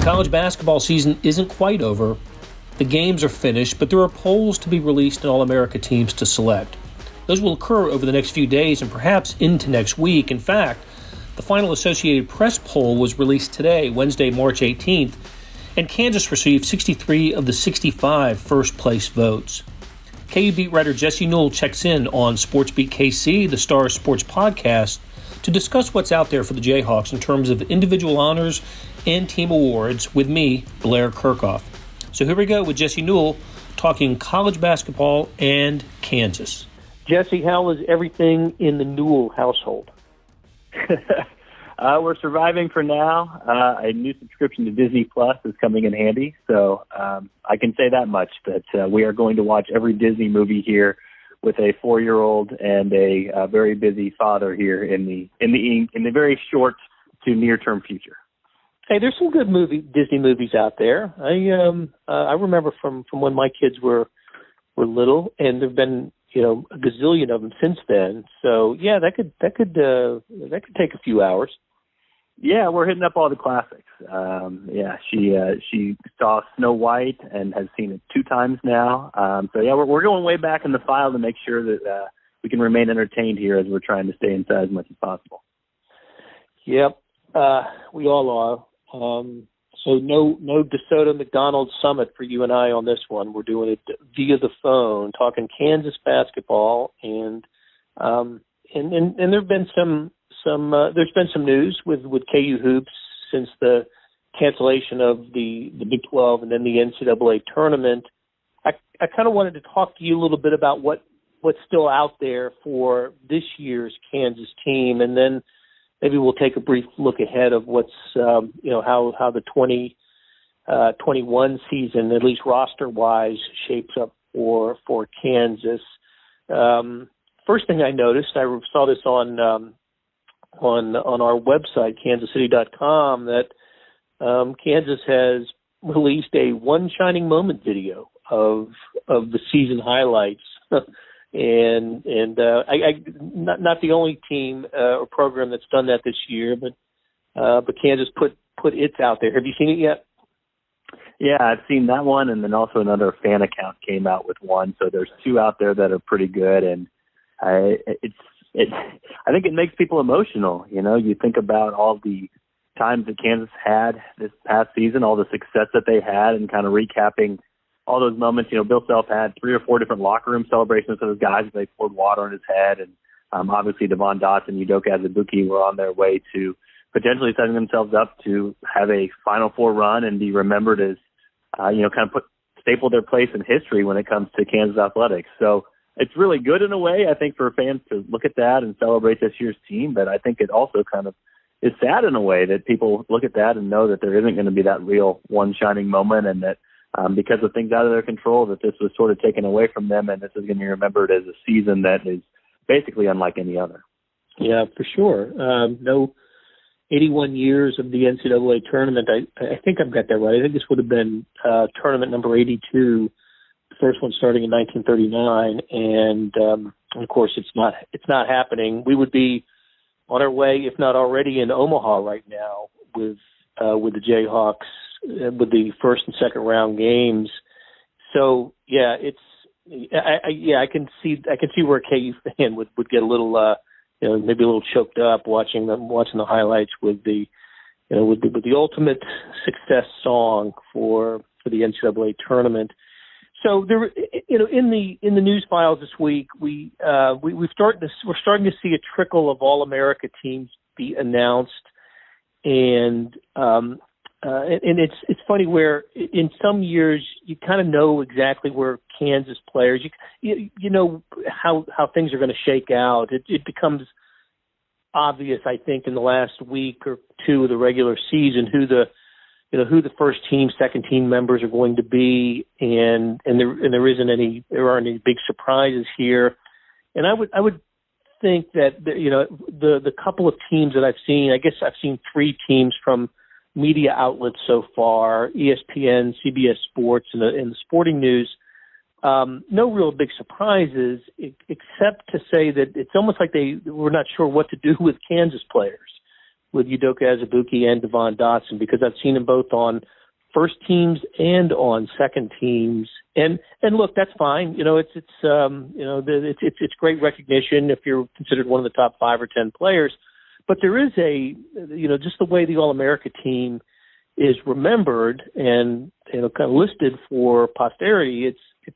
college basketball season isn't quite over. The games are finished, but there are polls to be released in All-America teams to select. Those will occur over the next few days and perhaps into next week. In fact, the final Associated Press poll was released today, Wednesday, March 18th, and Kansas received 63 of the 65 first-place votes. KU beat writer Jesse Newell checks in on SportsBeat KC, the Star Sports podcast, to discuss what's out there for the Jayhawks in terms of individual honors and team awards with me, Blair Kerkhoff. So here we go with Jesse Newell talking college basketball and Kansas. Jesse, how is everything in the Newell household? We're surviving for now. A new subscription to Disney Plus is coming in handy, so I can say that much, that we are going to watch every Disney movie here with a 4-year-old and a very busy father here in the very short to near-term future. Hey, there's some good Disney movies out there. I remember from when my kids were little, and there've been a gazillion of them since then. So yeah, that could take a few hours. Yeah, we're hitting up all the classics. She saw Snow White and has seen it 2 times now. So yeah, we're going way back in the file to make sure that we can remain entertained here as we're trying to stay inside as much as possible. Yep, we all are. So no DeSoto McDonald Summit for you and I on this one. We're doing it via the phone, talking Kansas basketball, and there've been there's been some news with KU hoops since the cancellation of the Big 12 and then the NCAA tournament. I kind of wanted to talk to you a little bit about what's still out there for this year's Kansas team, and then maybe we'll take a brief look ahead of what's how the 2021 season, at least roster-wise, shapes up for Kansas. First thing I noticed, I saw this on our website, kansascity.com, that Kansas has released a one shining moment video of the season highlights. And I not the only team or program that's done that this year, but Kansas put its out there. Have you seen it yet? Yeah, I've seen that one, and then also another fan account came out with one. So there's 2 out there that are pretty good, and I think it makes people emotional. You think about all the times that Kansas had this past season, all the success that they had, and kind of recapping all those moments. Bill Self had 3 or 4 different locker room celebrations for those guys. They poured water on his head, and obviously Devon, Dotson, Udoka, Azubuike were on their way to potentially setting themselves up to have a Final Four run and be remembered as, kind of staple their place in history when it comes to Kansas athletics. So it's really good in a way, I think, for fans to look at that and celebrate this year's team. But I think it also kind of is sad in a way that people look at that and know that there isn't going to be that real one shining moment, and that because of things out of their control, that this was sort of taken away from them, and this is going to be remembered as a season that is basically unlike any other. Yeah, for sure. No 81 years of the NCAA tournament. I think I've got that right. I think this would have been tournament number 82, the first one starting in 1939, and of course it's not happening. We would be on our way, if not already, in Omaha right now with the Jayhawks, with the first and second round games. So yeah, I can see where a KU fan would get a little maybe a little choked up watching the highlights with the ultimate success song for the NCAA tournament. So there, in the news files this week, we're starting to see a trickle of All-America teams be announced, and it's funny where in some years you kind of know exactly where Kansas players, you know how things are going to shake out. It becomes obvious, I think, in the last week or 2 of the regular season who the first team, second team members are going to be, and there aren't any big surprises here. And I would think that the couple of teams that I've seen, I guess I've seen 3 teams from media outlets so far: ESPN, CBS Sports, and the Sporting News. No real big surprises, except to say that it's almost like they were not sure what to do with Kansas players, with Udoka Azubuike and Devon Dotson, because I've seen them both on first teams and on second teams. And look, that's fine. It's great recognition if you're considered one of the top 5 or 10 players. But there is just the way the All-America team is remembered and kind of listed for posterity.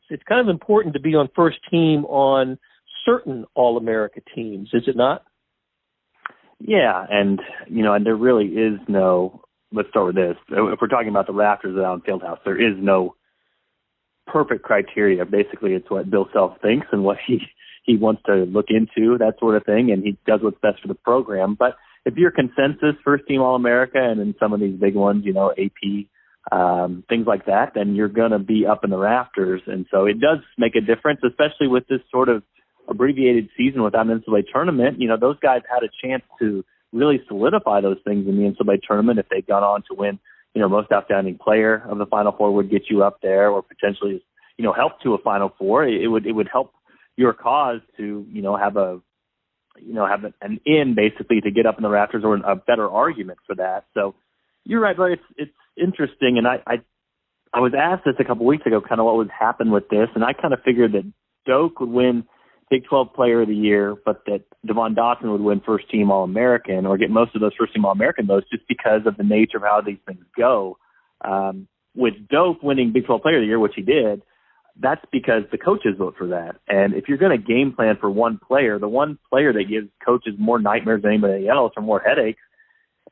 It's kind of important to be on first team on certain All-America teams, is it not? Yeah, and there really is no. Let's start with this. If we're talking about the rafters around Fieldhouse, there is no perfect criteria. Basically, it's what Bill Self thinks and what he wants to look into, that sort of thing, and he does what's best for the program. But if you're consensus first-team All-America and in some of these big ones, AP, things like that, then you're going to be up in the rafters. And so it does make a difference, especially with this sort of abbreviated season without an NCAA tournament. Those guys had a chance to really solidify those things in the NCAA tournament if they'd gone on to win, most outstanding player of the Final Four would get you up there, or potentially, help to a Final Four. It would help your cause to, have an in basically to get up in the rafters, or a better argument for that. So you're right, but it's interesting. And I was asked this a couple weeks ago, kind of what would happen with this. And I kind of figured that Doak would win Big 12 Player of the Year, but that Devon Dotson would win First Team All-American, or get most of those First Team All-American votes, just because of the nature of how these things go. With Doak winning Big 12 Player of the Year, which he did, that's because the coaches vote for that. And if you're going to game plan for one player, the one player that gives coaches more nightmares than anybody else, or more headaches,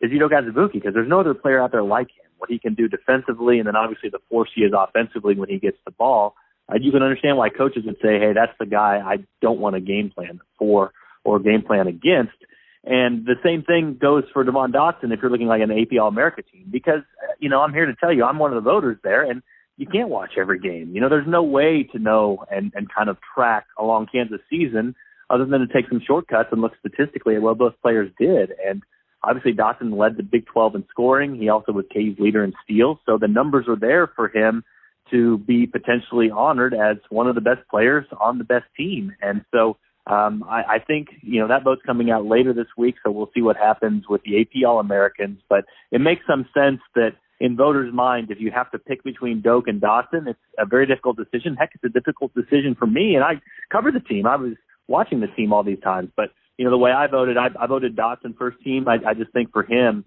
is Udoka Azubuike, because there's no other player out there like him. What he can do defensively, and then obviously the force he is offensively when he gets the ball. You can understand why coaches would say, hey, that's the guy I don't want to game plan for or game plan against. And the same thing goes for Devon Dotson if you're looking like an AP All-America team, because, I'm here to tell you, I'm one of the voters there, and you can't watch every game. There's no way to know and kind of track a long Kansas season other than to take some shortcuts and look statistically at what both players did. And obviously Dotson led the Big 12 in scoring. He also was KU's leader in steals. So the numbers are there for him to be potentially honored as one of the best players on the best team. And so I think, that vote's coming out later this week, so we'll see what happens with the AP All-Americans. But it makes some sense that in voters' mind, if you have to pick between Doak and Dotson, it's a very difficult decision. Heck, it's a difficult decision for me, and I covered the team. I was watching the team all these times. But, the way I voted, I voted Dotson first team. I just think for him,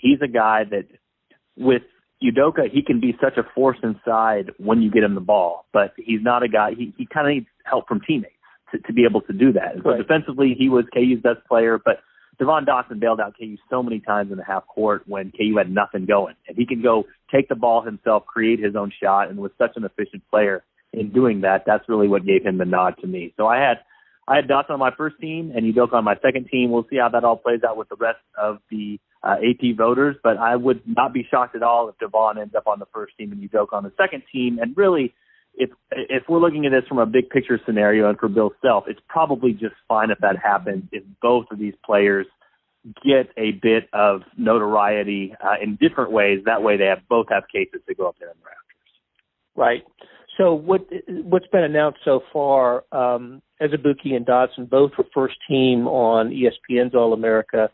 he's a guy that with Udoka, he can be such a force inside when you get him the ball, but he's not a guy. He kind of needs help from teammates to be able to do that. And so defensively, he was KU's best player, but Devon Dotson bailed out KU so many times in the half court when KU had nothing going. And he can go take the ball himself, create his own shot, and was such an efficient player in doing that. That's really what gave him the nod to me. So I had Dotson on my first team and Udoka on my second team. We'll see how that all plays out with the rest of the AP voters, but I would not be shocked at all if Devon ends up on the first team and Udoka on the second team. And really, if we're looking at this from a big picture scenario and for Bill Self, it's probably just fine if that happens, if both of these players get a bit of notoriety in different ways. That way they both have cases to go up there in the rafters. Right. So what's been announced so far, Azubuike and Dotson both were first team on ESPN's All-America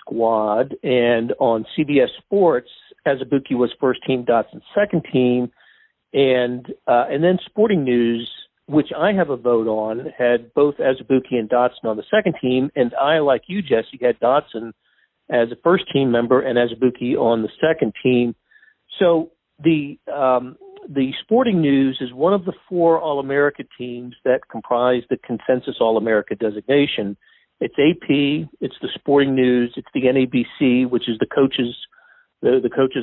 squad, and on CBS Sports, Azubuike was first team, Dotson second team, and then Sporting News, which I have a vote on, had both Azubuike and Dotson on the second team, and I, like you, Jesse, had Dotson as a first team member and Azubuike on the second team. So the Sporting News is one of the 4 All-America teams that comprise the consensus All-America designation. It's AP, it's the Sporting News, it's the NABC, which is the coaches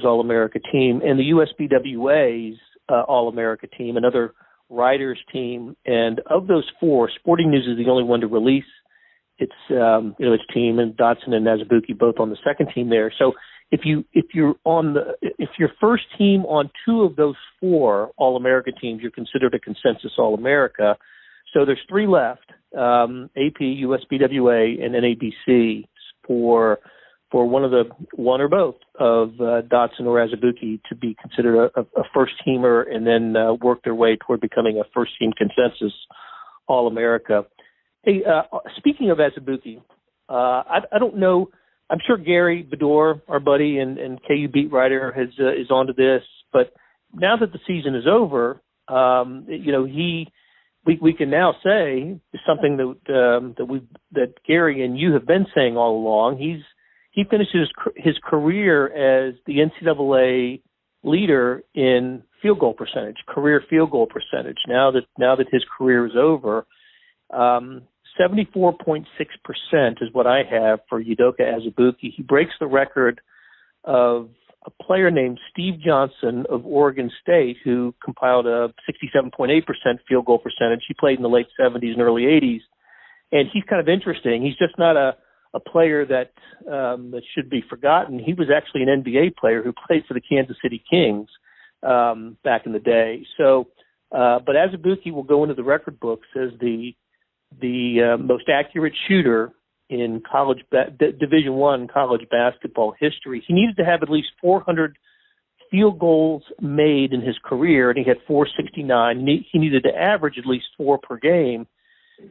All-America team, and the USBWA's All-America team, another writers team. And of those 4, Sporting News is the only one to release its team, and Dotson and Azubuike both on the second team there. So if you're first team on 2 of those 4 All-America teams, you're considered a consensus All-America. So there's 3 left, AP, USBWA, and NABC for one or both of Dotson or Azubuike to be considered a first teamer, and then work their way toward becoming a first team consensus All-America. Hey, speaking of Azubuike, I don't know I'm sure Gary Bedore, our buddy and KU beat writer, is onto this. But now that the season is over, we can now say something that Gary and you have been saying all along. He finishes his career as the NCAA leader in field goal percentage, career field goal percentage. Now that his career is over, 74.6% is what I have for Udoka Azubuike. He breaks the record of a player named Steve Johnson of Oregon State, who compiled a 67.8% field goal percentage. He played in the late 70s and early 80s, and he's kind of interesting. He's just not a player that should be forgotten. He was actually an NBA player who played for the Kansas City Kings back in the day. So, but Azubuike will go into the record books as the most accurate shooter in college Division I college basketball history. He needed to have at least 400 field goals made in his career, and he had 469. He needed to average at least 4 per game,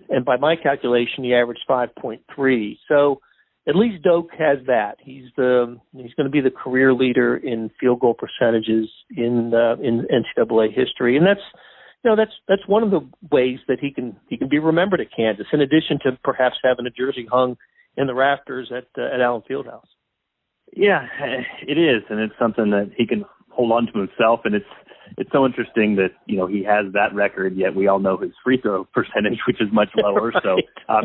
and by my calculation, he averaged 5.3. So at least Doak has that. He's going to be the career leader in field goal percentages in NCAA history, and that's one of the ways that he can be remembered at Kansas, in addition to perhaps having a jersey hung in the rafters at Allen Fieldhouse. Yeah, it is, and it's something that he can hold on to himself, and it's so interesting that he has that record, yet we all know his free throw percentage, which is much lower. Right. So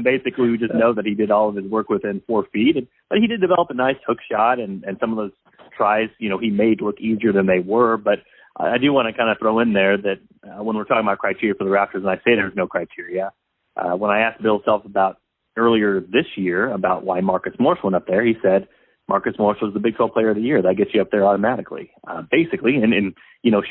basically, we just know that he did all of his work within 4 feet, but he did develop a nice hook shot, and some of those tries, he made look easier than they were, but I do want to kind of throw in there that when we're talking about criteria for the Raptors, and I say there's no criteria, when I asked Bill Self about earlier this year about why Marcus Morris went up there, he said Marcus Morris was the Big 12 Player of the Year. That gets you up there automatically, basically, in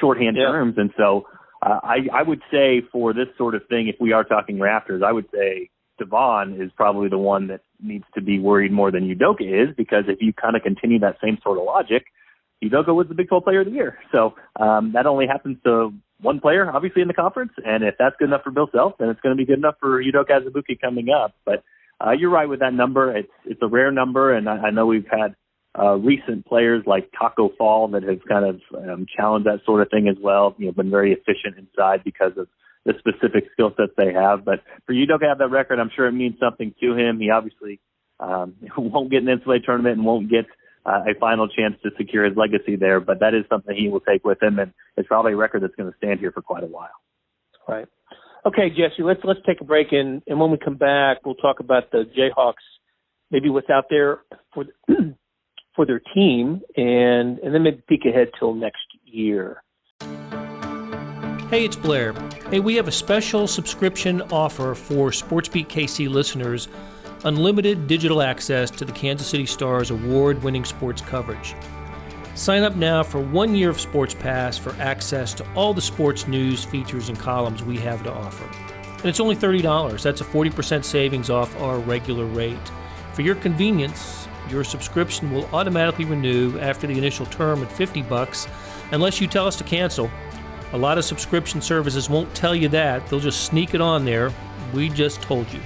shorthand terms. And so I would say for this sort of thing, if we are talking Raptors, I would say Devon is probably the one that needs to be worried more than Udoka is, because if you kind of continue that same sort of logic, Udoka was the Big 12 Player of the Year. So that only happens to one player, obviously, in the conference. And if that's good enough for Bill Self, then it's going to be good enough for Udoka Azubuike coming up. But you're right with that number. It's a rare number, and I know we've had recent players like Taco Fall that have kind of challenged that sort of thing as well. Been very efficient inside because of the specific skill sets they have. But for Udoka to have that record, I'm sure it means something to him. He obviously won't get an NCAA tournament and won't get a final chance to secure his legacy there, but that is something he will take with him, and it's probably a record that's going to stand here for quite a while. Right. Okay, Jesse, let's take a break, and when we come back, we'll talk about the Jayhawks, maybe what's out there for their team, and then maybe peek ahead till next year. Hey, it's Blair. Hey, we have a special subscription offer for SportsBeat KC listeners. Unlimited digital access to the Kansas City Star's award-winning sports coverage. Sign up now for 1 year of Sports Pass for access to all the sports news, features, and columns we have to offer. And it's only $30. That's a 40% savings off our regular rate. For your convenience, your subscription will automatically renew after the initial term at $50 unless you tell us to cancel. A lot of subscription services won't tell you that. They'll just sneak it on there. We just told you.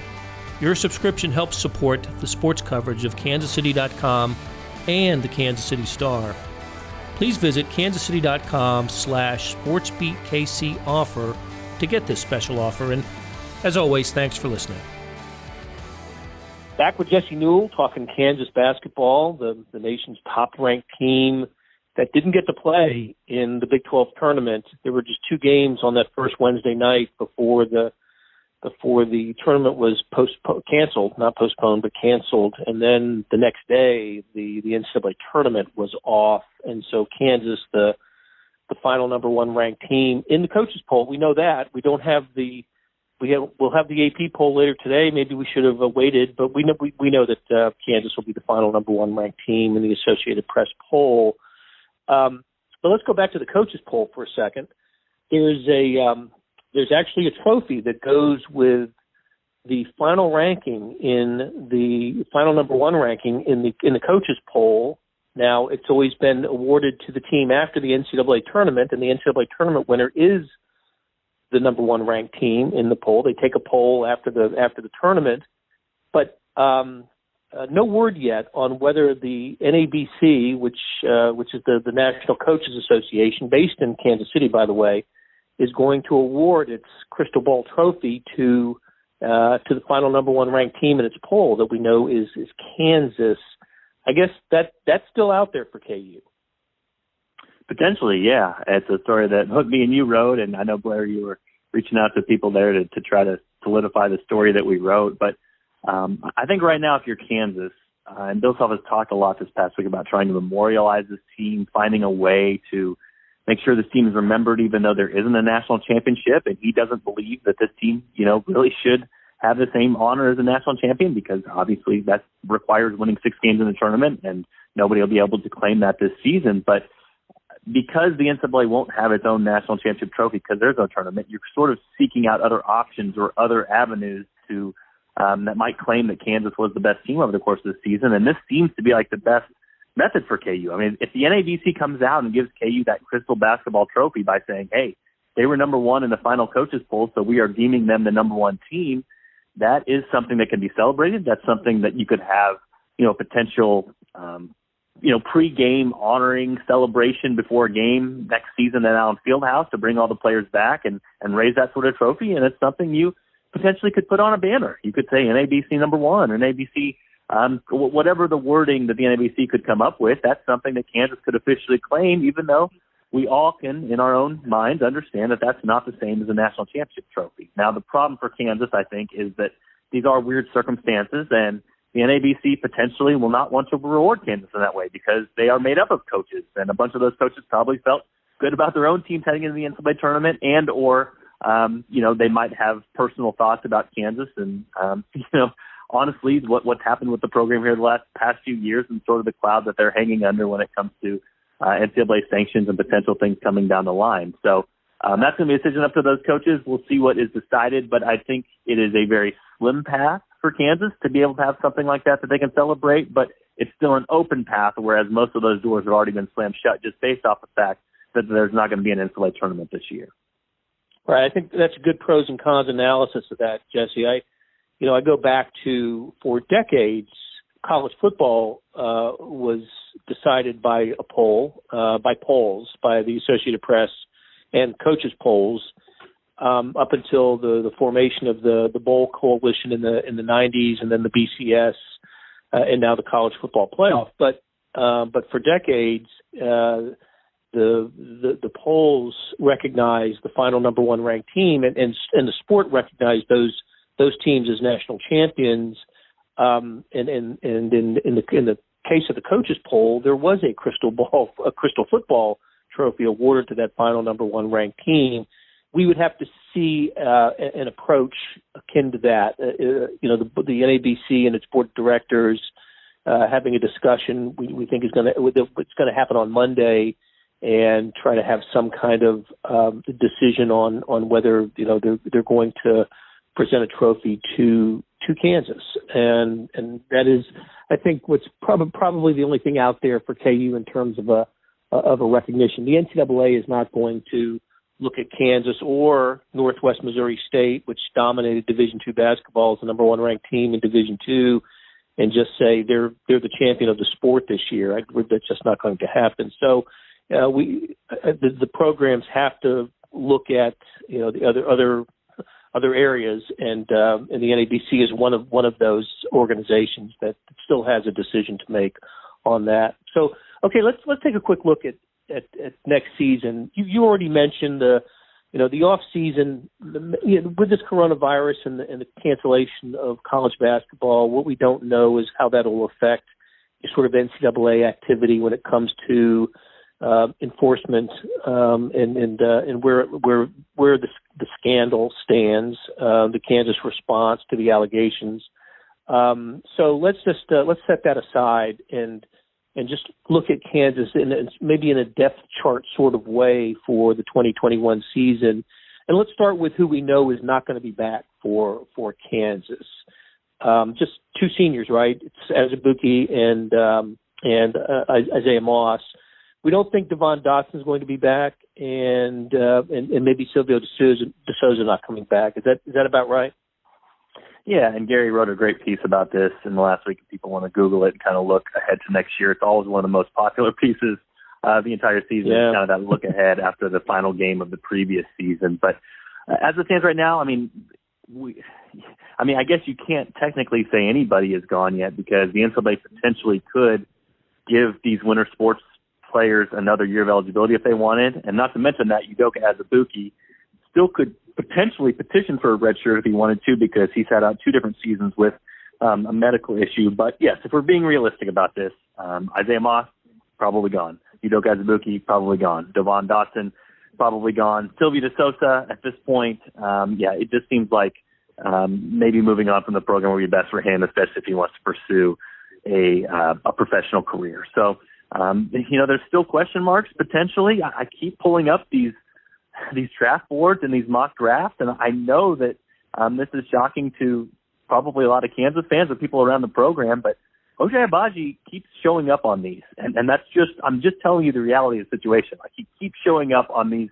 Your subscription helps support the sports coverage of KansasCity.com and the Kansas City Star. Please visit kansascity.com/SportsBeatKC offer to get this special offer. And as always, thanks for listening. Back with Jesse Newell talking Kansas basketball, the nation's top-ranked team that didn't get to play in the Big 12 tournament. There were just 2 games on that first Wednesday night before the tournament was canceled, not postponed, but canceled. And then the next day, the NCAA tournament was off. And so Kansas, the final number 1 ranked team in the coaches poll, we know that. We don't have we'll have the AP poll later today. Maybe we should have waited, but we know that Kansas will be the final number 1 ranked team in the Associated Press poll. But let's go back to the coaches poll for a second. There's actually a trophy that goes with the final ranking in the final number 1 ranking in the coaches poll. Now, it's always been awarded to the team after the NCAA tournament, and the NCAA tournament winner is the number 1 ranked team in the poll. They take a poll after the tournament, but no word yet on whether the NABC, which is the National Coaches Association, based in Kansas City, by the way, is going to award its Crystal Ball Trophy to the final number one ranked team in its poll that we know is Kansas. I guess that's still out there for KU. Potentially, yeah. It's a story that both me and you wrote, and I know, Blair, you were reaching out to people there to try to solidify the story that we wrote. But I think right now, if you're Kansas, and Bill Self has talked a lot this past week about trying to memorialize this team, finding a way to make sure this team is remembered even though there isn't a national championship, and he doesn't believe that this team, really should have the same honor as a national champion, because obviously that requires winning 6 games in the tournament, and nobody will be able to claim that this season. But because the NCAA won't have its own national championship trophy because there's no tournament, you're sort of seeking out other options or other avenues to that might claim that Kansas was the best team over the course of the season. And this seems to be like the best method for KU. I mean, if the NABC comes out and gives KU that crystal basketball trophy by saying, hey, they were number one in the final coaches poll, so we are deeming them the number one team, that is something that can be celebrated. That's something that you could have, potential, pre-game honoring celebration before a game next season at Allen Fieldhouse to bring all the players back and raise that sort of trophy. And it's something you potentially could put on a banner. You could say NABC number one or NABC, whatever the wording that the NABC could come up with. That's something that Kansas could officially claim, even though we all can, in our own minds, understand that that's not the same as a national championship trophy. Now, the problem for Kansas, I think, is that these are weird circumstances, and the NABC potentially will not want to reward Kansas in that way because they are made up of coaches, and a bunch of those coaches probably felt good about their own teams heading into the NCAA tournament, and or they might have personal thoughts about Kansas, and honestly, what's happened with the program here the past few years and sort of the cloud that they're hanging under when it comes to NCAA sanctions and potential things coming down the line. So that's going to be a decision up to those coaches. We'll see what is decided, but I think it is a very slim path for Kansas to be able to have something like that they can celebrate, but it's still an open path, whereas most of those doors have already been slammed shut just based off the fact that there's not going to be an NCAA tournament this year. Right. I think that's a good pros and cons analysis of that, Jesse. I go back to, for decades, college football was decided by a poll, by the Associated Press and coaches polls, up until the formation of the Bowl Coalition in the 90s, and then the BCS, and now the College Football Playoff. But for decades, the polls recognized the final number one ranked team, and the sport recognized those teams as national champions. And in the case of the coaches poll, there was a crystal football trophy awarded to that final number one ranked team. We would have to see an approach akin to that. The NABC and its board of directors having a discussion. We think it's going to happen on Monday, and try to have some kind of decision on whether they're going to present a trophy to Kansas, and that is, I think, what's probably the only thing out there for KU in terms of a recognition. The NCAA is not going to look at Kansas or Northwest Missouri State, which dominated Division II basketball as the number one ranked team in Division II, and just say they're the champion of the sport this year. That's just not going to happen. So the programs have to look at the other areas, and the NABC is one of those organizations that still has a decision to make on that. So, okay, let's take a quick look at next season. You already mentioned the off season with this coronavirus and the cancellation of college basketball. What we don't know is how that will affect sort of NCAA activity when it comes to enforcement and where the scandal stands, the Kansas response to the allegations. So let's set that aside and just look at Kansas maybe in a depth chart sort of way for the 2021 season. And let's start with who we know is not going to be back for Kansas. Just two seniors, right? It's Azubuike and Isaiah Moss. We don't think Devon Dotson is going to be back, and maybe Silvio De Souza not coming back. Is that about right? Yeah, and Gary wrote a great piece about this in the last week. If people want to Google it and kind of look ahead to next year, it's always one of the most popular pieces the entire season. Yeah. Kind of that look ahead after the final game of the previous season. But as it stands right now, I mean, I guess you can't technically say anybody is gone yet because the NCAA potentially could give these winter sports players another year of eligibility if they wanted. And not to mention that Udoka Azubuike still could potentially petition for a red shirt if he wanted to because he sat out 2 different seasons with a medical issue. But yes, if we're being realistic about this, Isaiah Moss, probably gone. Udoka Azubuike, probably gone. Devon, Dotson, probably gone. Sylvia DeSosa, at this point, it just seems like maybe moving on from the program would be best for him, especially if he wants to pursue a professional career. So, there's still question marks potentially. I keep pulling up these draft boards and these mock drafts, and I know that this is shocking to probably a lot of Kansas fans or people around the program, but Ochai Agbaji keeps showing up on these, and that's I'm just telling you the reality of the situation. Like, he keeps showing up on these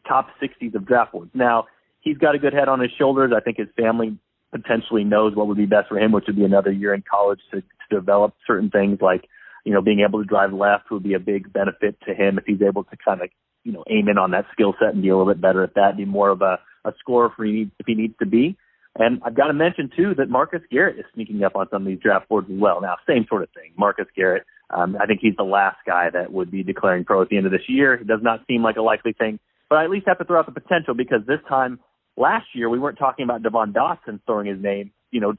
top 60s of draft boards. Now, he's got a good head on his shoulders. I think his family potentially knows what would be best for him, which would be another year in college to develop certain things like, being able to drive left would be a big benefit to him if he's able to kind of, aim in on that skill set and be a little bit better at that, be more of a scorer if he needs to be. And I've got to mention, too, that Marcus Garrett is sneaking up on some of these draft boards as well. Now, same sort of thing. Marcus Garrett, I think he's the last guy that would be declaring pro at the end of this year. It does not seem like a likely thing, but I at least have to throw out the potential because this time last year we weren't talking about Devon Dotson throwing his name,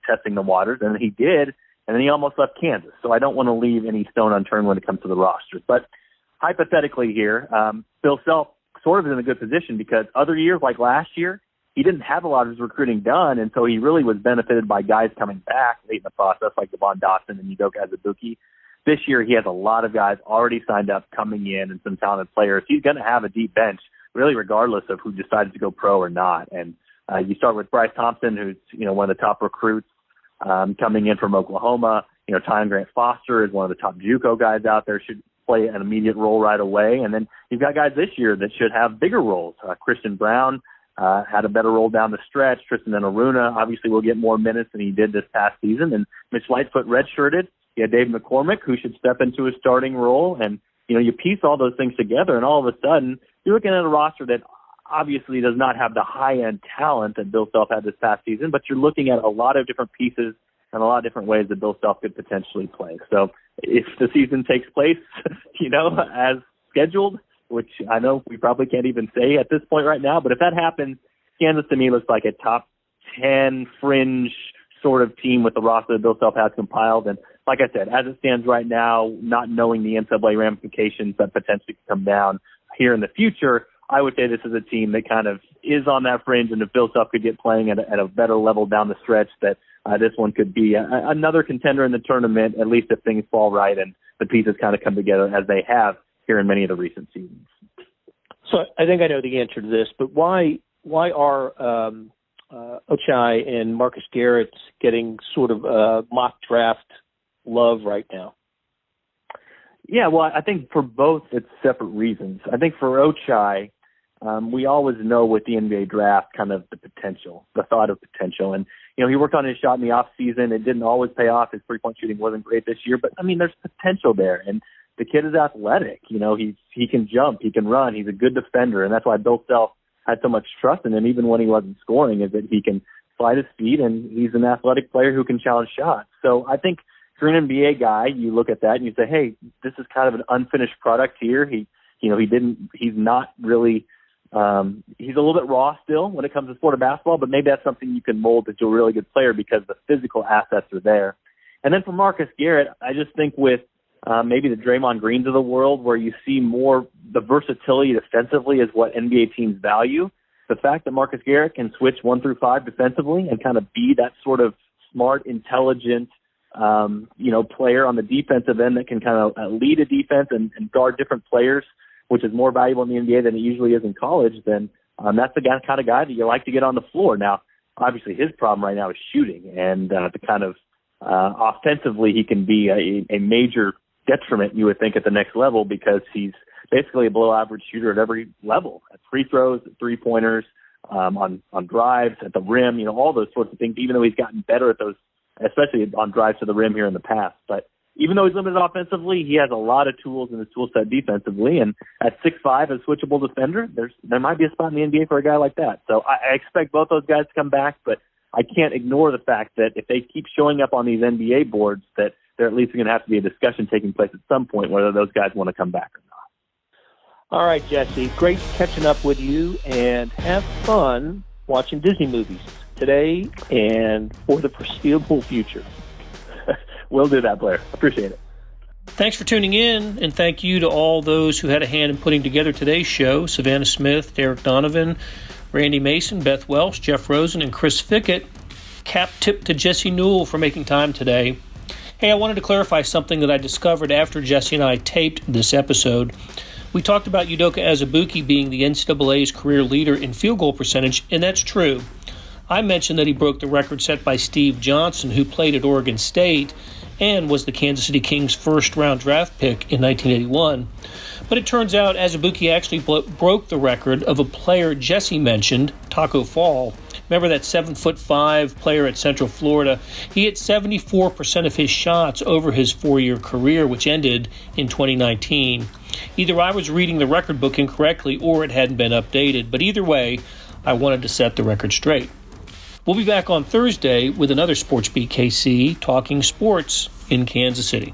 testing the waters, and he did, and then he almost left Kansas. So I don't want to leave any stone unturned when it comes to the rosters. But hypothetically here, Bill Self sort of is in a good position because other years like last year, he didn't have a lot of his recruiting done, and so he really was benefited by guys coming back late in the process, like Devon Dotson and Udoka Azubuike. This year, he has a lot of guys already signed up coming in and some talented players. He's going to have a deep bench, really regardless of who decides to go pro or not. And you start with Bryce Thompson, who's one of the top recruits coming in from Oklahoma. Ty Grant Foster is one of the top JUCO guys out there, should play an immediate role right away. And then you've got guys this year that should have bigger roles. Christian Brown had a better role down the stretch. Tristan Enaruna obviously will get more minutes than he did this past season. And Mitch Lightfoot redshirted. You had Dave McCormick, who should step into a starting role. And, you piece all those things together, and all of a sudden, you're looking at a roster that obviously does not have the high-end talent that Bill Self had this past season, but you're looking at a lot of different pieces and a lot of different ways that Bill Self could potentially play. So if the season takes place, as scheduled, which I know we probably can't even say at this point right now, but if that happens, Kansas to me looks like a top 10 fringe sort of team with the roster that Bill Self has compiled. And like I said, as it stands right now, not knowing the NCAA ramifications that potentially could come down here in the future, I would say this is a team that kind of is on that fringe, and if Bill Self could get playing at a better level down the stretch, that this one could be another contender in the tournament, at least if things fall right and the pieces kind of come together as they have here in many of the recent seasons. So I think I know the answer to this, but why are Ochai and Marcus Garrett getting sort of mock draft love right now? Yeah, well, I think for both it's separate reasons. I think for Ochai, we always know with the NBA draft kind of the potential, the thought of potential. And, he worked on his shot in the off season. It didn't always pay off. His three-point shooting wasn't great this year, but there's potential there. And the kid is athletic. He can jump, he can run, he's a good defender. And that's why Bill Self had so much trust in him, even when he wasn't scoring, is that he can slide his feet and he's an athletic player who can challenge shots. So I think if you're an NBA guy, you look at that and you say, hey, this is kind of an unfinished product here. He's not really, he's a little bit raw still when it comes to sport of basketball, but maybe that's something you can mold into a really good player because the physical assets are there. And then for Marcus Garrett, I just think with maybe the Draymond Greens of the world, where you see more the versatility defensively is what NBA teams value. The fact that Marcus Garrett can switch 1 through 5 defensively and kind of be that sort of smart, intelligent, player on the defensive end that can kind of lead a defense and guard different players, which is more valuable in the NBA than it usually is in college, then that's the kind of guy that you like to get on the floor. Now, obviously his problem right now is shooting, and the kind of offensively he can be a major detriment, you would think, at the next level, because he's basically a below average shooter at every level, at free throws, at 3-pointers, on drives at the rim, all those sorts of things, even though he's gotten better at those, especially on drives to the rim here in the past. But even though he's limited offensively, he has a lot of tools in his tool set defensively. And at 6'5", a switchable defender, there might be a spot in the NBA for a guy like that. So I expect both those guys to come back, but I can't ignore the fact that if they keep showing up on these NBA boards, that there at least going to have to be a discussion taking place at some point whether those guys want to come back or not. All right, Jesse, great catching up with you, and have fun watching Disney movies today and for the foreseeable future. We'll do that, Blair. Appreciate it. Thanks for tuning in, and thank you to all those who had a hand in putting together today's show: Savannah Smith, Derek Donovan, Randy Mason, Beth Welsh, Jeff Rosen, and Chris Fickett. Cap tip to Jesse Newell for making time today. Hey, I wanted to clarify something that I discovered after Jesse and I taped this episode. We talked about Udoka Azubuike being the NCAA's career leader in field goal percentage, and that's true. I mentioned that he broke the record set by Steve Johnson, who played at Oregon State and was the Kansas City Kings' first-round draft pick in 1981. But it turns out Azubuike actually broke the record of a player Jesse mentioned, Taco Fall. Remember that 7'5" player at Central Florida? He hit 74% of his shots over his 4-year career, which ended in 2019. Either I was reading the record book incorrectly or it hadn't been updated, but either way, I wanted to set the record straight. We'll be back on Thursday with another SportsBeat KC talking sports in Kansas City.